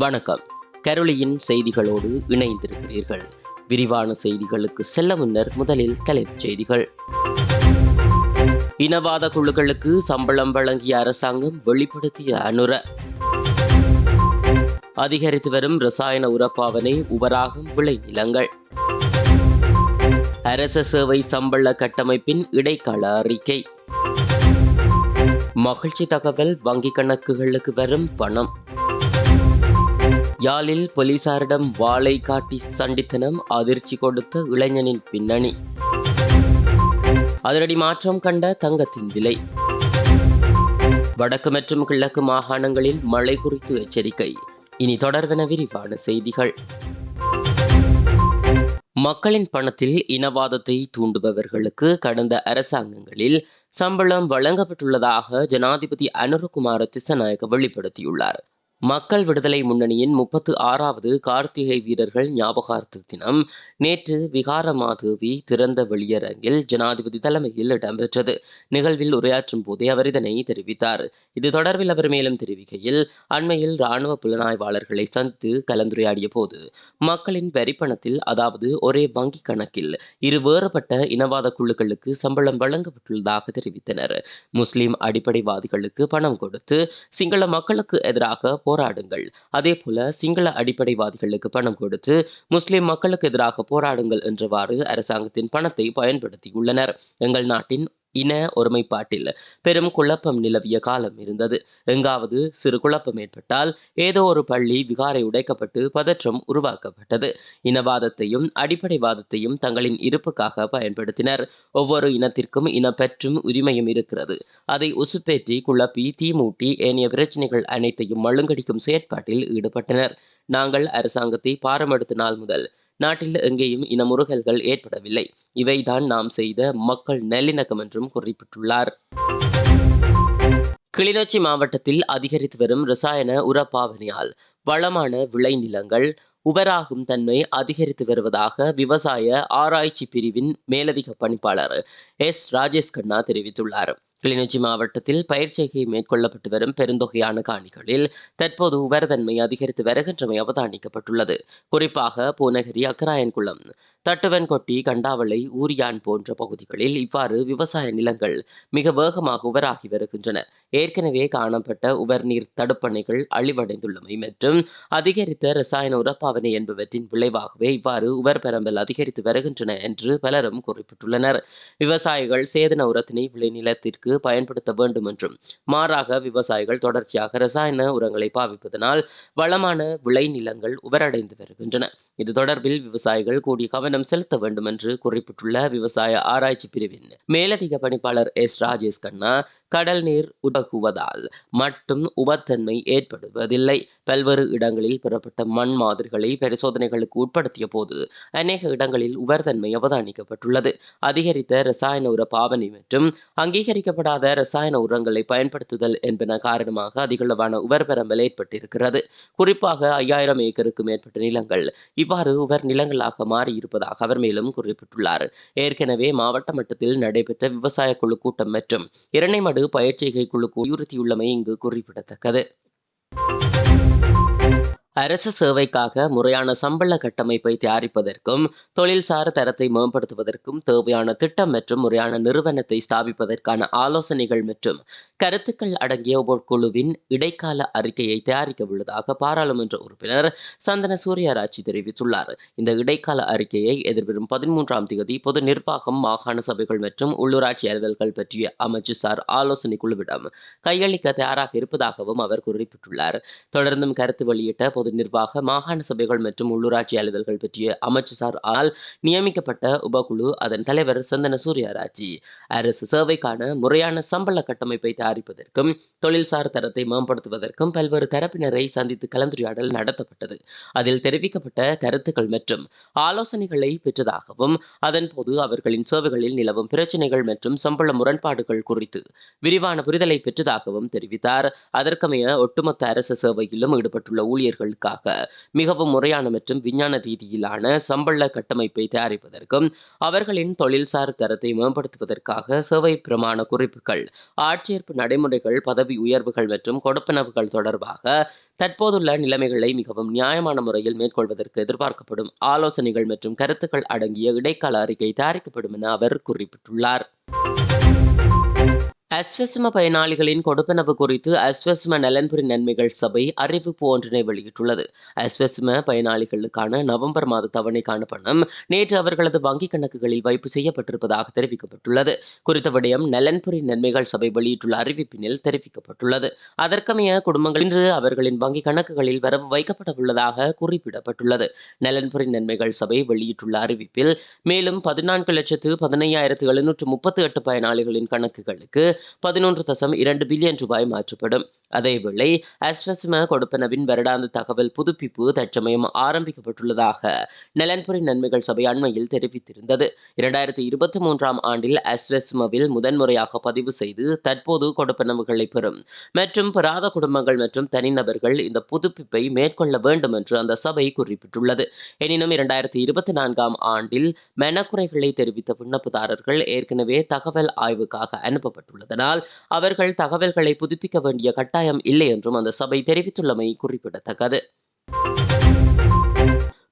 வணக்கம். கரோலியின் செய்திகளோடு இணைந்திருக்கிறீர்கள். விரிவான செய்திகளுக்கு செல்ல முன்னர் முதலில் தலைப்புச் செய்திகள். இனவாத குழுக்களுக்கு சம்பளம் வழங்கிய அரசாங்கம் வெளிப்படுத்திய அனுர. அதிகரித்து வரும் ரசாயன உரப்பாவனை உபராகும் விளைநிலங்கள். அரச சேவை சம்பள கட்டமைப்பின் இடைக்கால அறிக்கை. மகிழ்ச்சி தகவல், வங்கிக் கணக்குகளுக்கு வரும் பணம். யாழில் போலீசாரிடம் வாளை காட்டி சண்டித்தனம், அதிர்ச்சி கொடுத்த இளைஞனின் பின்னணி. அதிரடி மாற்றம் கண்ட தங்கத்தின் விலை. வடக்கு மற்றும் கிழக்கு மாகாணங்களில் மழை குறித்து எச்சரிக்கை. இனி தொடர்வென விரிவான செய்திகள். மக்களின் பணத்தில் இனவாதத்தை தூண்டுபவர்களுக்கு கடந்த அரசாங்கங்களில் சம்பளம் வழங்கப்பட்டுள்ளதாக ஜனாதிபதி அனுரகுமார திசாநாயக்க வெளிப்படுத்தியுள்ளார். மக்கள் விடுதலை முன்னணியின் 36வது கார்த்திகை வீரர்கள் ஞாபகார்த்த தினம் நேற்று விகாரமாதேவி திறந்த வெளியரங்கில் ஜனாதிபதி தலைமையில் இடம்பெற்றது. நிகழ்வில் உரையாற்றும் போதே அவர் இதனை தெரிவித்தார். இது தொடர்பில் அவர் மேலும் தெரிவிக்கையில், அண்மையில் இராணுவ புலனாய்வாளர்களை சந்தித்து கலந்துரையாடிய போது மக்களின் வரிப்பணத்தில், அதாவது ஒரே வங்கிக் கணக்கில் இரு வேறுபட்ட இனவாத குழுக்களுக்கு சம்பளம் வழங்கப்பட்டுள்ளதாக தெரிவித்தனர். முஸ்லிம் அடிப்படைவாதிகளுக்கு பணம் கொடுத்து சிங்கள மக்களுக்கு எதிராக போராடுங்கள், அதேபோல சிங்கள அடிப்படைவாதிகளுக்கு பணம் கொடுத்து முஸ்லிம் மக்களுக்கு எதிராக போராடுங்கள் என்றவாறு அரசாங்கத்தின் பணத்தை பயன்படுத்தியுள்ளனர். எங்கள் நாட்டின் இன ஒருமைப்பாட்டில் பெரும் குழப்பம் நிலவிய காலம் இருந்தது. எங்காவது சிறு குழப்பம் ஏற்பட்டால் ஏதோ ஒரு பள்ளி விகாரை உடைக்கப்பட்டு பதற்றம் உருவாக்கப்பட்டது. இனவாதத்தையும் அடிப்படைவாதத்தையும் தங்களின் இருப்புக்காக பயன்படுத்தினர். ஒவ்வொரு இனத்திற்கும் இனப்பற்றும் உரிமையும் இருக்கிறது. அதை உசுப்பேற்றி குழப்பி தீமூட்டி ஏனைய பிரச்சனைகள் அனைத்தையும் மழுங்கடிக்கும் செயற்பாட்டில் ஈடுபட்டனர். நாங்கள் அரசாங்கத்தை பாரமெடுத்த நாள் முதல் நாட்டில் எங்கேயும் இன முறுகல்கள் ஏற்படவில்லை. இவைதான் நாம் செய்த மக்கள் நல்லிணக்கம் என்றும் குறிப்பிட்டுள்ளார். கிளிநொச்சி மாவட்டத்தில் அதிகரித்து வரும் ரசாயன உரப்பாவனையால் வளமான விளைநிலங்கள் உபராகும் தன்மை அதிகரித்து வருவதாக விவசாய ஆராய்ச்சி பிரிவின் மேலதிக பணிப்பாளர் எஸ். ராஜேஷ் கண்ணா தெரிவித்துள்ளார். கிளிநொச்சி மாவட்டத்தில் பயிர் செய்கை மேற்கொள்ளப்பட்டு வரும் பெருந்தொகையான காணிகளில் தற்போது உபரத்தன்மை அதிகரித்து வருகின்றமை அவதானிக்கப்பட்டுள்ளது. குறிப்பாக பூநகரி, அக்கராயன்குளம், தட்டுவன்கொட்டி, கண்டாவளை, ஊரியான் போன்ற பகுதிகளில் இவ்வாறு விவசாய நிலங்கள் மிக வேகமாக உபராகி வருகின்றன. ஏற்கனவே காணப்பட்ட உபர்நீர் தடுப்பணைகள் அழிவடைந்துள்ளமை மற்றும் அதிகரித்த ரசாயன உரப்பாவனை என்பவற்றின் விளைவாகவே இவ்வாறு உபர் பரம்பல் அதிகரித்து வருகின்றன என்று பலரும் குறிப்பிட்டுள்ளனர். விவசாயிகள் சேதன உரத்தினை விளைநிலத்திற்கு பயன்படுத்த வேண்டும் என்றும், மாறாக விவசாயிகள் தொடர்ச்சியாக ரசாயன உரங்களை பாவிப்பதனால் வளமான விளைநிலங்கள் உபரடைந்து வருகின்றன. இது தொடர்பில் விவசாயிகள் கூடிய கவனம் செலுத்த வேண்டும் என்று குறிப்பிட்டுள்ள விவசாய ஆராய்ச்சி பிரிவின் மேலதிக பணிப்பாளர் எஸ். ராஜேஷ் கண்ணா, கடல் நீர் உபகுவதால் மட்டும் உபத்தன்மை ஏற்படுவதில்லை. பல்வேறு இடங்களில் பெறப்பட்ட மண் மாதிரிகளை பரிசோதனைகளுக்கு உட்படுத்திய போது அநேக இடங்களில் உபர்தன்மை அவதானிக்கப்பட்டுள்ளது. அதிகரித்த ரசாயன உர பாவனை மற்றும் அங்கீகரிக்கப்படாத ரசாயன உரங்களை பயன்படுத்துதல் என்பன காரணமாக அதிகளவான உபர் பரம்பல் ஏற்பட்டிருக்கிறது. குறிப்பாக 5000 ஏக்கருக்கு மேற்பட்ட நிலங்கள் இவ்வாறு உபர் நிலங்களாக மாறியிருப்பதாக அவர் மேலும் குறிப்பிட்டுள்ளார். ஏற்கனவே மாவட்ட மட்டத்தில் நடைபெற்ற விவசாய குழு கூட்டம் மற்றும் இரணைமடு பயிற்சிகை குழு வலியுறுத்தியுள்ளமை இங்கு குறிப்பிடத்தக்கது. அரச சேவைக்காக முறையான சம்பள கட்டமைப்பை தயாரிப்பதற்கும் தொழில்சார் தரத்தை மேம்படுத்துவதற்கும் தேவையான திட்டம் மற்றும் முறையான நிறுவனத்தை ஸ்தாபிப்பதற்கான ஆலோசனைகள் மற்றும் கருத்துக்கள் அடங்கிய ஒரு குழுவின் இடைக்கால அறிக்கையை தயாரிக்க உள்ளதாக பாராளுமன்ற உறுப்பினர் சந்தன சூரியராட்சி தெரிவித்துள்ளார். இந்த இடைக்கால அறிக்கையை எதிர்வரும் 13ஆம் தேதி பொது நிர்வாகம், மாகாண சபைகள் மற்றும் உள்ளூராட்சி அலுவல்கள் பற்றிய அமைச்சுசார் ஆலோசனை குழுவிடம் கையளிக்க தயாராக இருப்பதாகவும் அவர் குறிப்பிட்டுள்ளார். தொடர்ந்தும் கருத்து வெளியிட்ட பொது நிர்வாக, மாகாண சபைகள் மற்றும் உள்ளூராட்சி அலுவல்கள் பற்றிய அமைச்சுசார் ஆல் நியமிக்கப்பட்ட உபகுழு அதன் தலைவர் சந்தன சூரியராட்சி அரசு சேவைக்கான முறையான சம்பள கட்டமைப்பை தயாரிப்பதற்கும் தொழில்சார் தரத்தை மேம்படுத்துவதற்கும் பல்வேறு தரப்பினரை சந்தித்து கலந்துரையாடல் நடத்தப்பட்டது. அதில் தெரிவிக்கப்பட்ட கருத்துக்கள் மற்றும் ஆலோசனைகளை பெற்றதாகவும், அதன்போது அவர்களின் சேவைகளில் நிலவும் பிரச்சினைகள் மற்றும் சம்பள முரண்பாடுகள் குறித்து விரிவான புரிதலை பெற்றதாகவும் தெரிவித்தார். அதற்கமைய ஒட்டுமொத்த அரசு சேவையிலும் ஈடுபட்டுள்ள ஊழியர்களுக்காக மிகவும் முறையான மற்றும் விஞ்ஞான ரீதியிலான சம்பள கட்டமைப்பை தயாரிப்பதற்கும் அவர்களின் தொழில்சார் தரத்தை மேம்படுத்துவதற்காக சேவை பிரமாண குறிப்புகள், ஆட்சேர்ப்பு நடைமுறைகள், பதவி உயர்வுகள் மற்றும் கொடுப்பனவுகள் தொடர்பாக தற்போதுள்ள நிலைமைகளை மிகவும் நியாயமான முறையில் மேற்கொள்வதற்கு எதிர்பார்க்கப்படும் ஆலோசனைகள் மற்றும் கருத்துக்கள் அடங்கிய இடைக்கால அறிக்கை தயாரிக்கப்படும் என அவர் குறிப்பிட்டுள்ளார். அஸ்வசும பயனாளிகளின் கொடுப்பனவு குறித்து அஸ்வசும நலன்புரி நன்மைகள் சபை அறிவிப்பு ஒன்றினை வெளியிட்டுள்ளது. அஸ்வசும பயனாளிகளுக்கான நவம்பர் மாத தவணைக்கான பணம் நேற்று அவர்களது வங்கிக் கணக்குகளில் வைப்பு செய்யப்பட்டிருப்பதாக தெரிவிக்கப்பட்டுள்ளது. குறித்த விடயம் நலன்புரி நன்மைகள் சபை வெளியிட்டுள்ள அறிவிப்பினில் தெரிவிக்கப்பட்டுள்ளது. அதற்கமைய குடும்பங்கள் இன்று அவர்களின் வங்கிக் கணக்குகளில் வரவு வைக்கப்பட குறிப்பிடப்பட்டுள்ளது. நலன்புரி நன்மைகள் சபை வெளியிட்டுள்ள அறிவிப்பில் மேலும் 14,15,738 பயனாளிகளின் கணக்குகளுக்கு 11.2 பில்லியன் ரூபாய் மாற்றப்படும். அதேவேளை அஸ்வசும கொடுப்பனவின் வருடாந்த தகவல் புதுப்பிப்பு தற்சமயம் ஆரம்பிக்கப்பட்டுள்ளதாக நலன்புரி நன்மைகள் சபை அண்மையில் தெரிவித்திருந்தது. 2023 ஆண்டில் அஸ்வசுமவில் முதன்முறையாக பதிவு செய்து தற்போது கொடுப்பனவுகளை பெறும் மற்றும் பெறாத குடும்பங்கள் மற்றும் தனிநபர்கள் இந்த புதுப்பிப்பை மேற்கொள்ள வேண்டும் என்று அந்த சபை குறிப்பிட்டுள்ளது. எனினும் 2024 ஆண்டில் மனக்குறைகளை தெரிவித்த விண்ணப்பதாரர்கள் ஏற்கனவே தகவல் ஆய்வுக்காக அனுப்பப்பட்டுள்ளது. அதனால் அவர்கள் தகவல்களை புதுப்பிக்க வேண்டிய கட்டாயம் இல்லை என்றும் அந்த சபை தெரிவித்துள்ளமை குறிப்பிடத்தக்கது.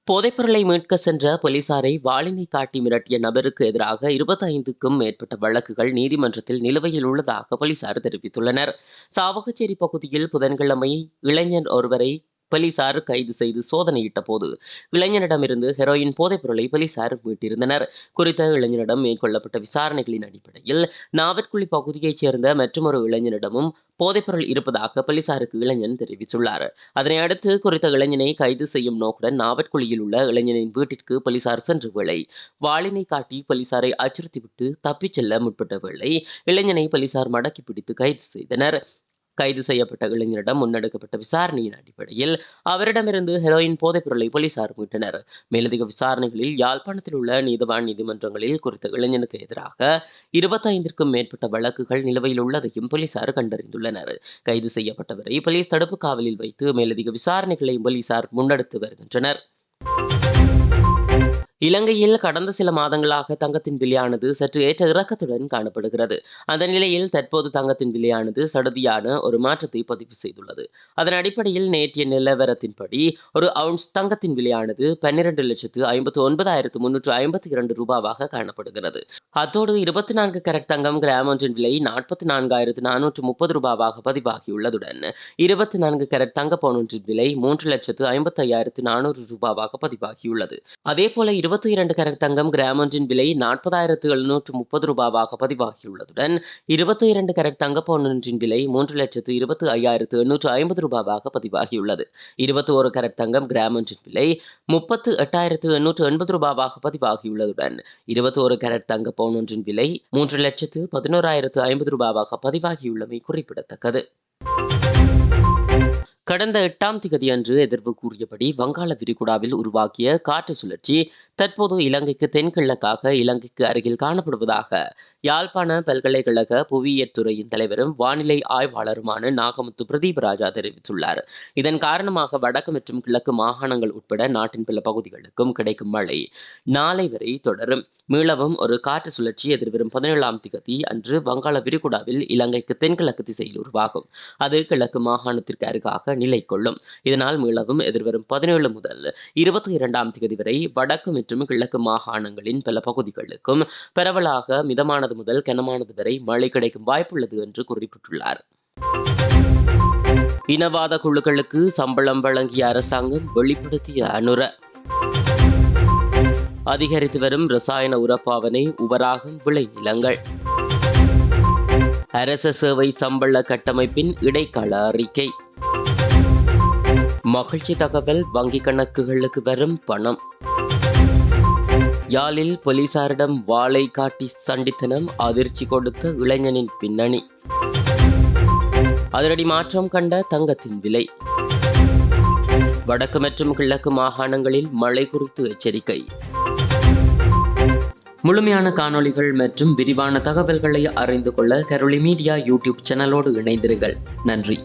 போதைப்பொருளை மீட்க சென்ற போலீசாரை வாளினை காட்டி மிரட்டிய நபருக்கு எதிராக 25க்கும் மேற்பட்ட வழக்குகள் நீதிமன்றத்தில் நிலுவையில் உள்ளதாக போலீசார் தெரிவித்துள்ளனர். சாவகச்சேரி பகுதியில் புதன்கிழமை இளைஞர் ஒருவரை போலீசார் கைது செய்து சோதனையிட்ட போது இளைஞனிடமிருந்து ஹெரோயின் போதைப்பொருளை போலீசார் மீட்டிருந்தனர். குறித்த இளைஞனிடம் மேற்கொள்ளப்பட்ட விசாரணைகளின் அடிப்படையில் நாவற்குழி பகுதியைச் சேர்ந்த மற்றொரு இளைஞனிடமும் போதைப்பொருள் இருப்பதாக போலீசாருக்கு இளைஞன் தெரிவித்துள்ளார். அதனை அடுத்து குறித்த இளைஞனை கைது செய்யும் நோக்குடன் நாவற்குழியில் உள்ள இளைஞனின் வீட்டிற்கு போலீசார் சென்ற வேளை வாளினை காட்டி போலீசாரை அச்சுறுத்திவிட்டு தப்பிச் செல்ல முற்பட்ட வேளை இளைஞனை போலீசார் மடக்கி பிடித்து கைது செய்தனர். கைது செய்யப்பட்ட இளைஞரிடம் முன்னெடுக்கப்பட்ட விசாரணையின் அடிப்படையில் அவரிடமிருந்து ஹெரோயின் போதைப்பொருளை போலீசார் மீட்டனர். மேலதிக விசாரணைகளில் யாழ்ப்பாணத்தில் உள்ள நீதவான் நீதிமன்றங்களில் குறித்த இளைஞனுக்கு எதிராக 25க்கும் மேற்பட்ட வழக்குகள் நிலுவையில் உள்ளதையும் போலீசார் கண்டறிந்துள்ளனர். கைது செய்யப்பட்டவரை போலீஸ் தடுப்பு காவலில் வைத்து மேலதிக விசாரணைகளை போலீசார் முன்னெடுத்து வருகின்றனர். இலங்கையில் கடந்த சில மாதங்களாக தங்கத்தின் விலையானது சற்று ஏற்ற இறக்கத்துடன் காணப்படுகிறது. அந்த நிலையில் தற்போது தங்கத்தின் விலையானது சடுதியான ஒரு மாற்றத்தை பதிவு செய்துள்ளது. அதன் அடிப்படையில் நேற்றைய நிலவரத்தின்படி ஒரு அவுன்ஸ் தங்கத்தின் விலையானது 12,59,352 ரூபாவாக காணப்படுகிறது. அத்தோடு 24 கேரட் தங்கம் கிராம் ஒன்றின் விலை 44,430 ரூபாவாக பதிவாகியுள்ளதுடன் 24 கேரட் தங்க பவுன் ஒன்றின் விலை 3,55,400 ரூபாவாக பதிவாகியுள்ளது. அதேபோல 22 கேரட் தங்கம் கிராம் ஒன்றின் விலை 40,730 ரூபாவாக பதிவாகியுள்ளதுடன் 22 கேரட் தங்க பவுன் ஒன்றின் விலை 3,25,850 ரூபாவாக பதிவாகியுள்ளது. 21 கேரட் தங்கம் கிராம் ஒன்றின் விலை 38,880 ரூபாவாக பதிவாகியுள்ளதுடன் 21 கேரட் தங்க பவுன் ஒன்றின் விலை 3,11,050 ரூபாவாக பதிவாகியுள்ளமை குறிப்பிடத்தக்கது. கடந்த 8ஆம் திகதி அன்று எதிர்வு கூறியபடி வங்காள விரிகுடாவில் உருவாக்கிய காற்று சுழற்சி தற்போது இலங்கைக்கு தென்கிழக்காக இலங்கைக்கு அருகில் காணப்படுவதாக யாழ்ப்பாண பல்கலைக்கழக புவியியற் துறையின் தலைவரும் வானிலை ஆய்வாளருமான நாகமுத்து பிரதீபராஜா தெரிவித்துள்ளார். இதன் காரணமாக வடக்கு மற்றும் கிழக்கு மாகாணங்கள் உட்பட நாட்டின் பல பகுதிகளுக்கும் கிடைக்கும் மழை நாளை வரை தொடரும். மீளவும் ஒரு காற்று சுழற்சி எதிர்வரும் 17ஆம் திகதி அன்று வங்காள விரிகுடாவில் இலங்கைக்கு தென்கிழக்கு திசையில் உருவாகும். அது கிழக்கு மாகாணத்திற்கு அருகாக நிலை கொள்ளும். இதனால் மீளவும் எதிர்வரும் 17 முதல் 22ஆம் திகதி வரை வடக்கு மற்றும் கிழக்கு மாகாணங்களின் பல பகுதிகளுக்கும் பரவலாக மிதமானது முதல் கனமானது வரை மழை கிடைக்கும் வாய்ப்புள்ளது என்று குறிப்பிட்டுள்ளார். இனவாத குழுக்களுக்கு சம்பளம் வழங்கிய அரசாங்கம் வெளிப்படுத்திய அனுர. அதிகரித்து வரும் ரசாயன உரப்பாவனை உபராகும் விளைநிலங்கள். அரச சேவை சம்பள கட்டமைப்பின் இடைக்கால அறிக்கை. மகிழ்ச்சி தகவல், வங்கி கணக்குகளுக்கு வரும் பணம். யாழில் போலீசாரிடம் வாளை காட்டி சண்டித்தனம், அதிர்ச்சி கொடுத்த இளைஞனின் பின்னணி. அதிரடி மாற்றம் கண்ட தங்கத்தின் விலை. வடக்கு மற்றும் கிழக்கு மாகாணங்களில் மழை குறித்து எச்சரிக்கை. முழுமையான காணொளிகள் மற்றும் விரிவான தகவல்களை அறிந்து கொள்ள கரோலி மீடியா யூடியூப் சேனலோடு இணைந்திருங்கள். நன்றி.